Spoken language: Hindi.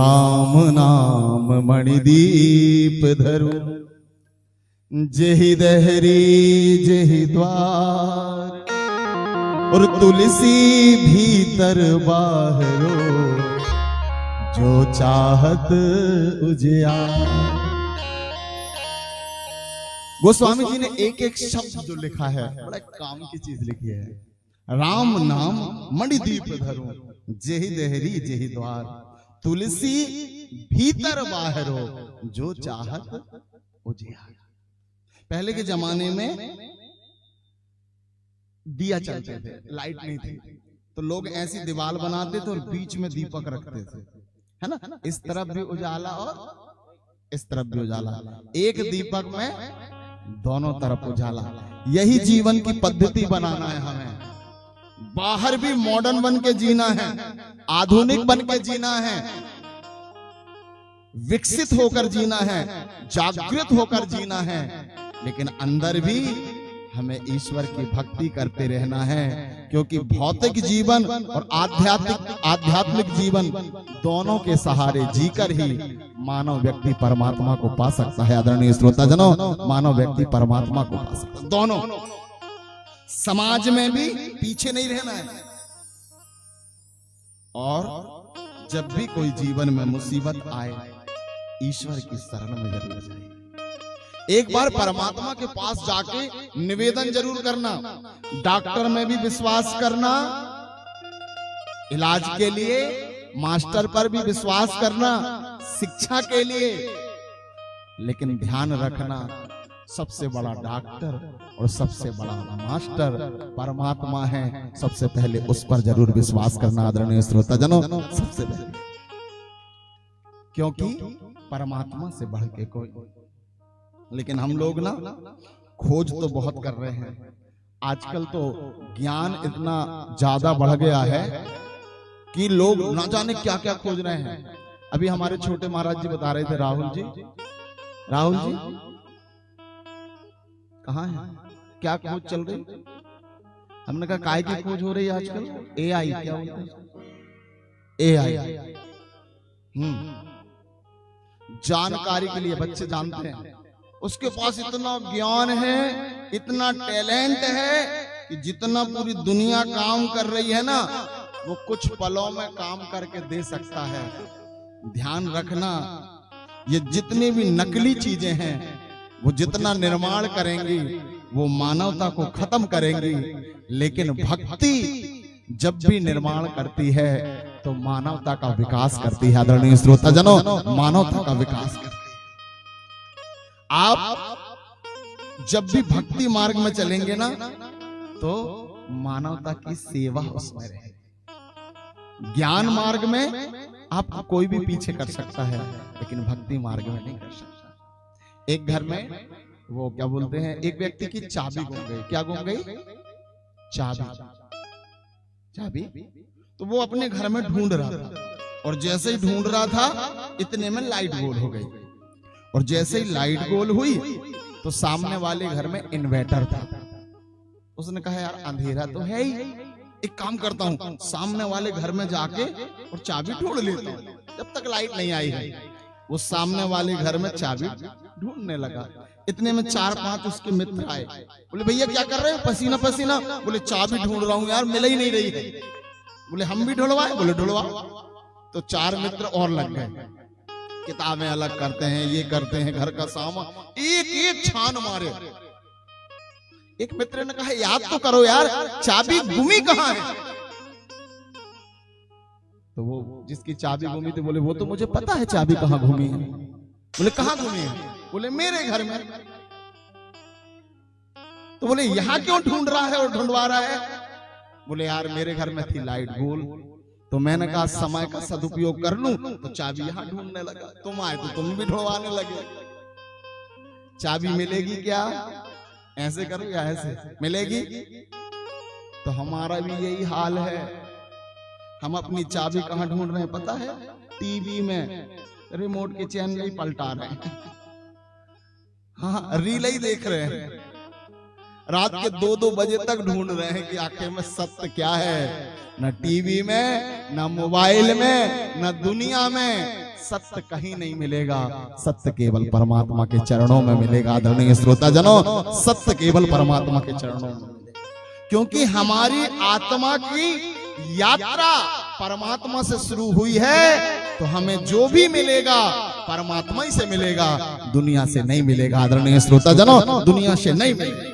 राम नाम मणिदीप धरु, जेहि दहरी जेहि द्वार, और तुलसी भीतर बाहरो, जो चाहत उजियार। गोस्वामी जी ने एक एक शब्द जो लिखा है बड़ा काम की चीज लिखी है। राम नाम मणिदीप धरु, जेहि दहरी जेहि द्वार, तुलसी भीतर बाहरो, जो चाहत उजियार। पहले के जमाने में दिया चलते थे, लाइट नहीं थी, तो लोग ऐसी दीवार बनाते थे और बीच में दीपक रखते थे, है ना। इस तरफ भी उजाला और इस तरफ भी उजाला, एक दीपक में दोनों तरफ उजाला। यही जीवन की पद्धति बनाना है हमें। बाहर भी मॉडर्न बन के जीना है, आधुनिक बन के जीना है, विकसित होकर जीना है, जागृत होकर जीना है, लेकिन अंदर भी हमें ईश्वर की भक्ति करते रहना है। क्योंकि भौतिक जीवन और आध्यात्मिक जीवन दोनों के सहारे जीकर ही मानव व्यक्ति परमात्मा को पा सकता है। आदरणीय श्रोताजनों, मानव व्यक्ति परमात्मा को पा सकता है। दोनों समाज में भी पीछे नहीं रहना है, और जब भी कोई जीवन में मुसीबत आए, ईश्वर की शरण में जरूर जाए। एक बार परमात्मा के पास जाके निवेदन जरूर करना, डॉक्टर में भी विश्वास करना, इलाज के लिए मास्टर पर भी विश्वास करना, शिक्षा के लिए, लेकिन ध्यान रखना सबसे बड़ा डॉक्टर और सबसे बड़ा मास्टर परमात्मा है। सबसे पहले उस पर जरूर विश्वास करना। आदरणीय श्रोताजनों, सबसे पहले, क्योंकि परमात्मा से बढ़ के कोई। लेकिन हम लोग ना खोज तो बहुत कर रहे हैं। आजकल तो ज्ञान इतना ज्यादा बढ़ गया है कि लोग ना जाने क्या क्या खोज रहे हैं। अभी हमारे छोटे महाराज जी बता रहे थे, राहुल जी कहाँ है, क्या खोज चल रही? हमने कहा काय की खोज हो रही है आजकल? एआई, क्या बोलते हैं? एआई। जानकारी के लिए बच्चे जानते हैं, उसके पास इतना ज्ञान है, इतना टैलेंट है कि जितना पूरी दुनिया काम कर रही है ना, वो कुछ पलों में काम करके दे सकता है। ध्यान रखना, ये जितनी भी नकली चीजें हैं, वो जितना निर्माण करेंगी वो मानवता को खत्म करेंगी, लेकिन भक्ति जब भी निर्माण करती है तो मानवता का विकास करती है। आदरणीय श्रोताजनों, मानवता का विकास करती है। आप जब भी भक्ति मार्ग में चलेंगे ना, तो मानवता की सेवा उसमें रहेगी। ज्ञान मार्ग में आपको कोई भी पीछे कर सकता है, लेकिन भक्ति मार्ग में नहीं कर सकता। एक घर में वो क्या बोलते हैं, एक व्यक्ति की चाबी गुम गई। क्या गुम गई? चाबी। तो वो अपने घर में ढूंढ रहा था, और जैसे ही ढूंढ रहा था इतने में लाइट गोल हो गई, और जैसे ही लाइट गोल हुई तो सामने वाले घर में इन्वर्टर था। उसने कहा यार अंधेरा तो है ही, एक काम करता हूँ, सामने वाले घर में जाके और चाबी ढूंढ लेता हूँ जब तक लाइट नहीं आई है। वो सामने वाले घर में चाबी ढूंढने लगा। इतने में 4-5 उसके मित्र आए। बोले भैया क्या कर रहे हो, पसीना पसीना? बोले चाबी ढूंढ रहा हूँ यार, मिल ही नहीं रही है। बोले हम भी ढूंढवाए? बोले ढूंढवाओ। तो 4 मित्र और लग गए, किताबें अलग करते हैं, ये करते हैं, घर का सामान एक एक छान मारे। एक मित्र ने कहा याद तो करो यार, चाबी गुमी कहाँ है? तो वो जिसकी चाबी गुमी थी बोले वो तो मुझे पता है चाबी कहाँ घूमी है। बोले कहाँ घूमी है? बोले मेरे घर में। तो बोले यहाँ क्यों ढूंढ रहा है और ढूंढवा रहा है? बोले यार मेरे घर में थी लाइट गोल, तो मैंने कहा समय का सदुपयोग कर लूं, तो चाबी यहाँ ढूंढने लगा। तुम आए तो तुम भी ढूंढवाने लगे। चाबी मिलेगी क्या? ऐसे करो या ऐसे मिलेगी? तो हमारा भी यही हाल है। हम अपनी चाबी कहाँ ढूंढ रहे हैं पता है? टीवी में रिमोट के चैनल ही पलटा रहे हैं, हाँ रील ही देख रहे हैं। रात के 2-2 बजे तक ढूंढ रहे हैं कि आखिर में सत्य क्या है। न टीवी में, न मोबाइल में, न दुनिया में, सत्य कहीं नहीं मिलेगा, सत्य केवल परमात्मा के चरणों में मिलेगा। आदरणीय श्रोता जनों, सत्य केवल परमात्मा के चरणों में मिलेगा, क्योंकि हमारी आत्मा की यात्रा परमात्मा से शुरू हुई है। तो हमें जो भी मिलेगा परमात्मा ही से मिलेगा, दुनिया से नहीं मिलेगा। आदरणीय श्रोता जनों, दुनिया से नहीं मिलेगा।